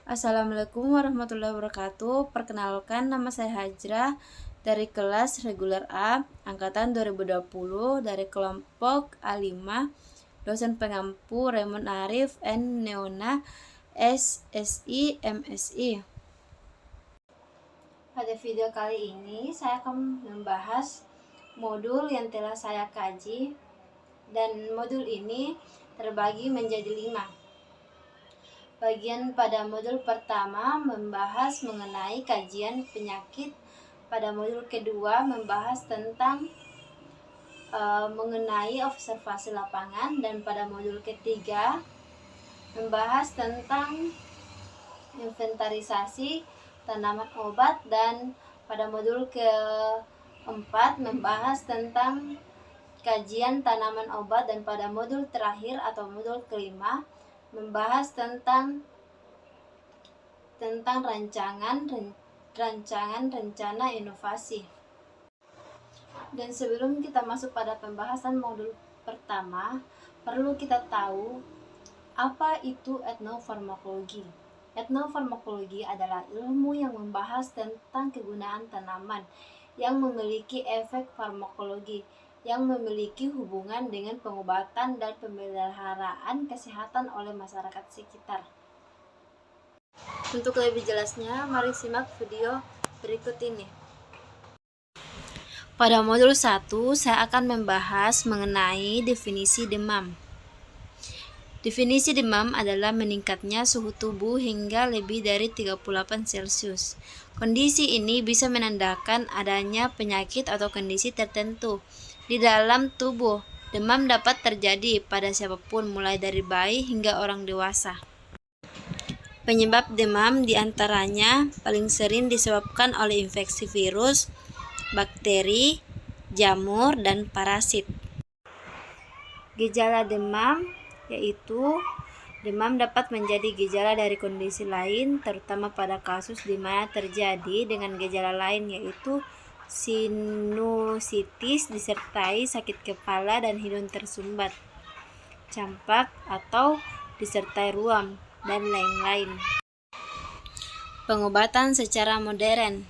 Assalamualaikum warahmatullahi wabarakatuh. Perkenalkan, nama saya Hajrah dari kelas reguler A angkatan 2020 dari kelompok A5, dosen pengampu Raymond Arif N Neona SSI MSI. Pada video kali ini saya akan membahas modul yang telah saya kaji, dan modul ini terbagi menjadi 5. Bagian pada modul pertama membahas mengenai kajian penyakit, pada modul kedua membahas tentang mengenai observasi lapangan, dan pada modul ketiga membahas tentang inventarisasi tanaman obat, dan pada modul keempat membahas tentang kajian tanaman obat, dan pada modul terakhir atau modul kelima membahas tentang rancangan rencana inovasi. Dan sebelum kita masuk pada pembahasan modul pertama, perlu kita tahu apa itu etnofarmakologi. Etnofarmakologi adalah ilmu yang membahas tentang kegunaan tanaman yang memiliki efek farmakologi, yang memiliki hubungan dengan pengobatan dan pemeliharaan kesehatan oleh masyarakat sekitar. Untuk lebih jelasnya, mari simak video berikut ini. Pada modul 1, saya akan membahas mengenai definisi demam. Definisi demam adalah meningkatnya suhu tubuh hingga lebih dari 38 Celcius. Kondisi ini bisa menandakan adanya penyakit atau kondisi tertentu di dalam tubuh. Demam dapat terjadi pada siapapun, mulai dari bayi hingga orang dewasa. Penyebab demam diantaranya paling sering disebabkan oleh infeksi virus, bakteri, jamur, dan parasit. Gejala demam yaitu demam dapat menjadi gejala dari kondisi lain, terutama pada kasus di mana terjadi dengan gejala lain yaitu sinusitis disertai sakit kepala dan hidung tersumbat, campak atau disertai ruam, dan lain-lain. Pengobatan secara modern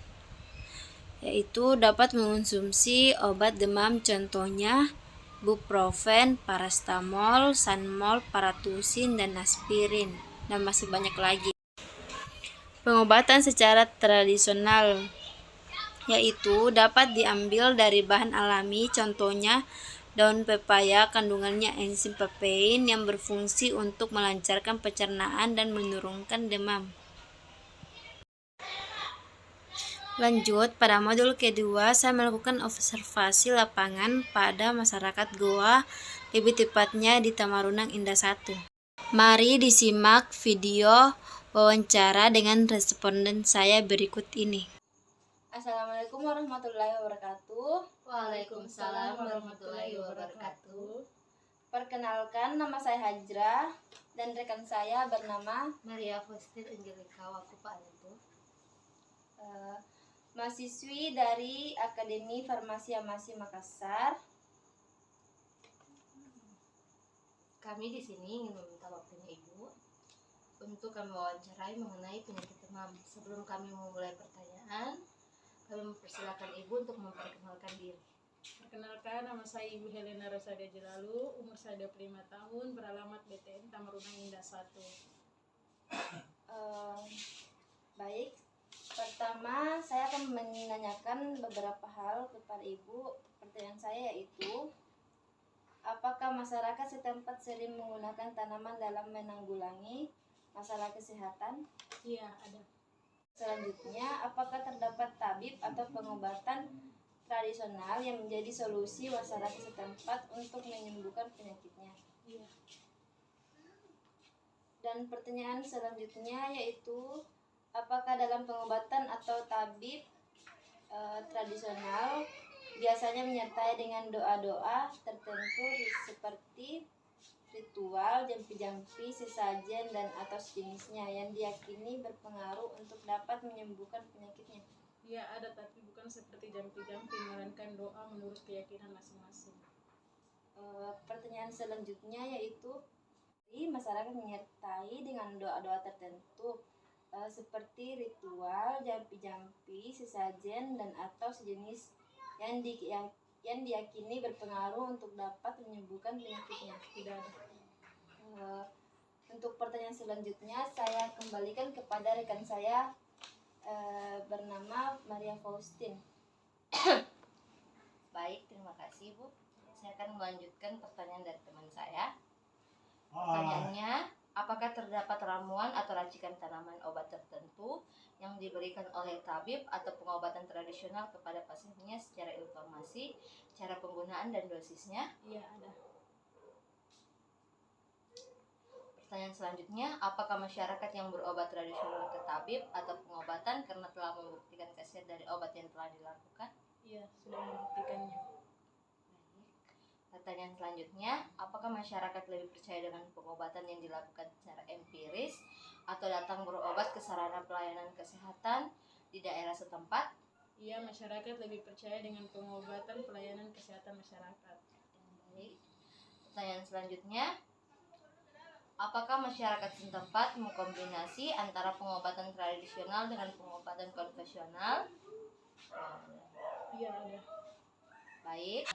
yaitu dapat mengonsumsi obat demam, contohnya buprofen, parastamol, sanmol, paratusin, dan aspirin, dan masih banyak lagi. Pengobatan secara tradisional yaitu dapat diambil dari bahan alami, contohnya daun pepaya, kandungannya enzim papain yang berfungsi untuk melancarkan pencernaan dan menurunkan demam. Lanjut, pada modul kedua saya melakukan observasi lapangan pada masyarakat Goa, lebih tepatnya di Tamarunang Indah 1. Mari disimak video wawancara dengan responden saya berikut ini. Assalamualaikum warahmatullahi wabarakatuh. Waalaikumsalam warahmatullahi wabarakatuh. Perkenalkan, nama saya Hajrah dan rekan saya bernama Maria Fostir Angelika Wakupa itu. Mahasiswi dari Akademi Farmasi Amasi Makassar. Kami di sini ingin meminta waktunya Ibu untuk kami wawancarai mengenai penyakit demam. Sebelum kami memulai pertanyaan, kami mempersilakan Ibu untuk memperkenalkan diri. Perkenalkan, nama saya Ibu Helena Rosadia Jelalu, umur saya 25 tahun, beralamat BTN Tamarunang Indah 1. Baik, pertama saya akan menanyakan beberapa hal kepada Ibu. Pertanyaan saya yaitu, apakah masyarakat setempat sering menggunakan tanaman dalam menanggulangi masalah kesehatan? Iya, ada. Selanjutnya, apakah terdapat tabib atau pengobatan tradisional yang menjadi solusi masyarakat setempat untuk menyembuhkan penyakitnya? Iya. Dan pertanyaan selanjutnya yaitu, apakah dalam pengobatan atau tabib tradisional biasanya menyertai dengan doa-doa tertentu seperti ritual, jampi-jampi, sesajen, dan atau sejenisnya yang diyakini berpengaruh untuk dapat menyembuhkan penyakitnya? Iya, ada, tapi bukan seperti jampi-jampi, melainkan doa menurut keyakinan masing-masing. Pertanyaan selanjutnya yaitu, masyarakat menyertai dengan doa-doa tertentu seperti ritual, jampi-jampi, sesajen, dan atau sejenis yang diyakini berpengaruh untuk dapat menyembuhkan penyakitnya. Tidak ada. Untuk pertanyaan selanjutnya saya kembalikan kepada rekan saya bernama Maria Faustin. Baik, terima kasih Bu. Saya akan melanjutkan pertanyaan dari teman saya. Pertanyaannya, apakah terdapat ramuan atau racikan tanaman obat tertentu yang diberikan oleh tabib atau pengobatan tradisional kepada pasiennya secara informasi, cara penggunaan dan dosisnya? Iya, ada. Pertanyaan selanjutnya, apakah masyarakat yang berobat tradisional ke tabib atau pengobatan karena telah membuktikan khasiat dari obat yang telah dilakukan? Iya, sudah membuktikannya. Pertanyaan selanjutnya, apakah masyarakat lebih percaya dengan pengobatan yang dilakukan secara empiris atau datang berobat ke sarana pelayanan kesehatan di daerah setempat? Iya, masyarakat lebih percaya dengan pengobatan pelayanan kesehatan masyarakat. Baik. Pertanyaan selanjutnya, apakah masyarakat setempat mengkombinasi antara pengobatan tradisional dengan pengobatan konvensional? Iya, ada. Baik.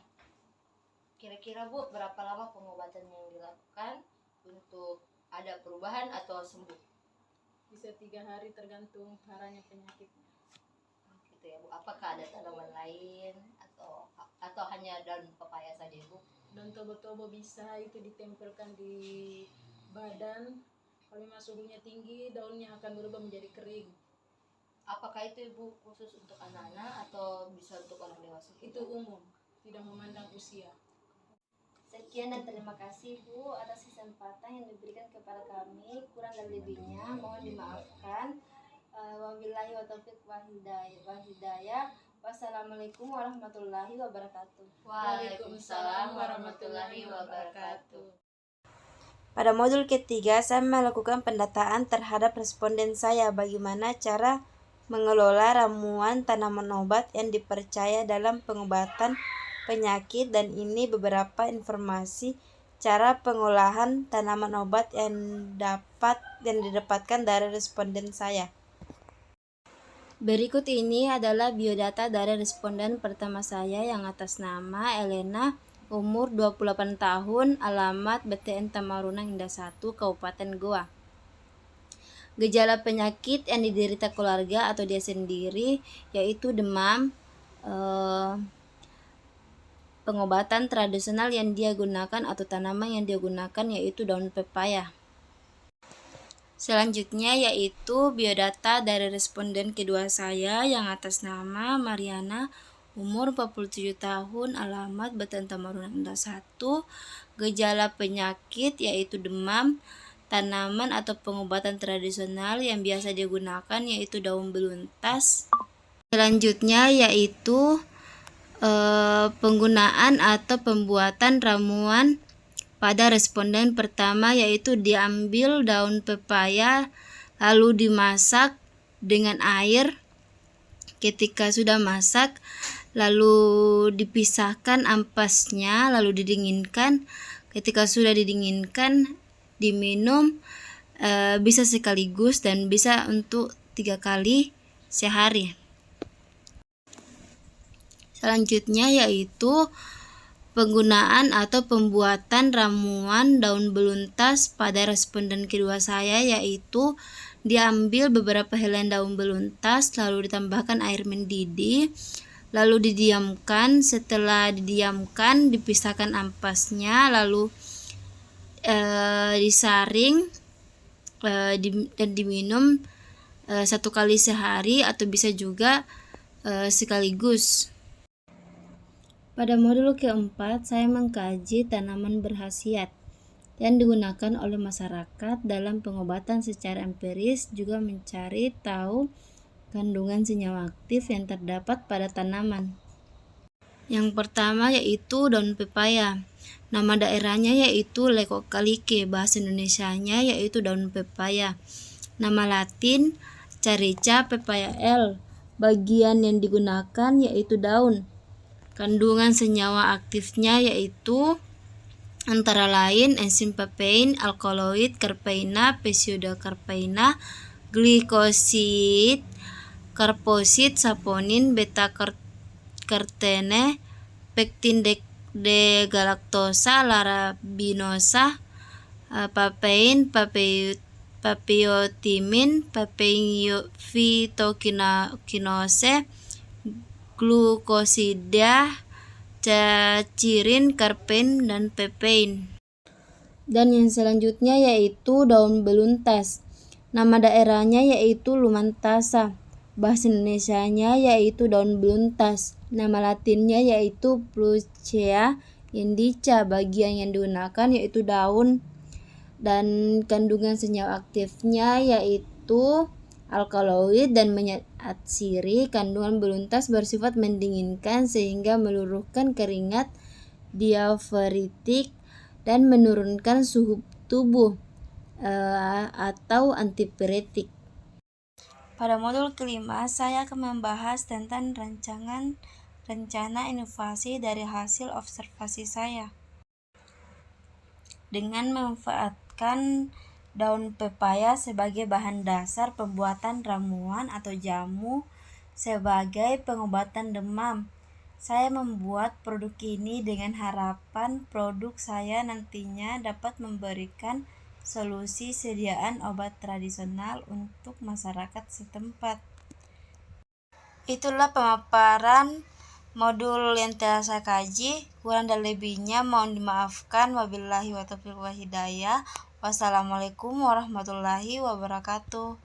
Kira-kira Bu, berapa lama pengobatan yang dilakukan untuk ada perubahan atau sembuh? Bisa 3 hari tergantung parahnya penyakitnya. Gitu ya Bu. Apakah ada tanaman lain atau hanya daun pepaya saja Bu? Dan tobo-tobo bisa itu ditempelkan di badan. Kalau memang suhunya tinggi, daunnya akan berubah menjadi kering. Apakah itu Ibu khusus untuk anak-anak atau bisa untuk orang dewasa? Itu umum, tidak memandang usia. Sekian dan terima kasih Bu atas kesempatan yang diberikan kepada kami. Kurang dan lebihnya mohon dimaafkan. Wabillahi wa taufiq wa hidayah. Wassalamualaikum warahmatullahi wabarakatuh. Waalaikumsalam warahmatullahi wabarakatuh. Pada modul ketiga, saya melakukan pendataan terhadap responden saya bagaimana cara mengelola ramuan tanaman obat yang dipercaya dalam pengobatan penyakit, dan ini beberapa informasi cara pengolahan tanaman obat yang didapatkan dari responden saya. Berikut ini adalah biodata dari responden pertama saya yang atas nama Elena, umur 28 tahun, alamat BTN Tamarunang Indah 1, Kabupaten Goa. Gejala penyakit yang diderita keluarga atau dia sendiri yaitu demam. Pengobatan tradisional yang dia gunakan atau tanaman yang dia gunakan yaitu daun pepaya. Selanjutnya yaitu biodata dari responden kedua saya yang atas nama Mariana, umur 47 tahun, alamat BTN Tamarunang Indah 1, gejala penyakit yaitu demam, tanaman atau pengobatan tradisional yang biasa digunakan yaitu daun beluntas. Selanjutnya yaitu penggunaan atau pembuatan ramuan pada responden pertama yaitu diambil daun pepaya lalu dimasak dengan air. Ketika sudah masak lalu dipisahkan ampasnya lalu didinginkan. Ketika sudah didinginkan diminum, bisa sekaligus dan bisa untuk 3 kali sehari. Selanjutnya yaitu penggunaan atau pembuatan ramuan daun beluntas pada responden kedua saya yaitu diambil beberapa helai daun beluntas lalu ditambahkan air mendidih lalu didiamkan. Setelah didiamkan dipisahkan ampasnya lalu disaring dan diminum 1 kali sehari atau bisa juga sekaligus. Pada modul keempat, saya mengkaji tanaman berkhasiat yang digunakan oleh masyarakat dalam pengobatan secara empiris, juga mencari tahu kandungan senyawa aktif yang terdapat pada tanaman. Yang pertama yaitu daun pepaya. Nama daerahnya yaitu Leucocalice, bahasa Indonesianya yaitu daun pepaya. Nama Latin Carica pepaya L. Bagian yang digunakan yaitu daun. Kandungan senyawa aktifnya yaitu antara lain enzim papain, alkaloid, carpeina, pseudocarpeina, glikosid, karposid, saponin, beta-karotene, pektin degalaktosa, larabinosa, papain, papiotimin, fitokinase, glukosida, cacirin, karpen, dan pepein. Dan yang selanjutnya yaitu daun beluntas. Nama daerahnya yaitu Lumantasa. Bahasa Indonesianya yaitu daun beluntas. Nama latinnya yaitu Flucea indica. Bagian yang digunakan yaitu daun, dan kandungan senyawa aktifnya yaitu alkaloid dan minyak atsiri. Kandungan beluntas bersifat mendinginkan sehingga meluruhkan keringat, diaferitik, dan menurunkan suhu tubuh atau antipiretik. Pada modul kelima, saya akan membahas tentang rencana inovasi dari hasil observasi saya. Dengan memanfaatkan daun pepaya sebagai bahan dasar pembuatan ramuan atau jamu sebagai pengobatan demam, saya membuat produk ini dengan harapan produk saya nantinya dapat memberikan solusi sediaan obat tradisional untuk masyarakat setempat. Itulah pemaparan modul yang telah saya kaji. Kurang dan lebihnya mohon dimaafkan. Wabillahi wa taufiq wa hidayah. Wassalamualaikum warahmatullahi wabarakatuh.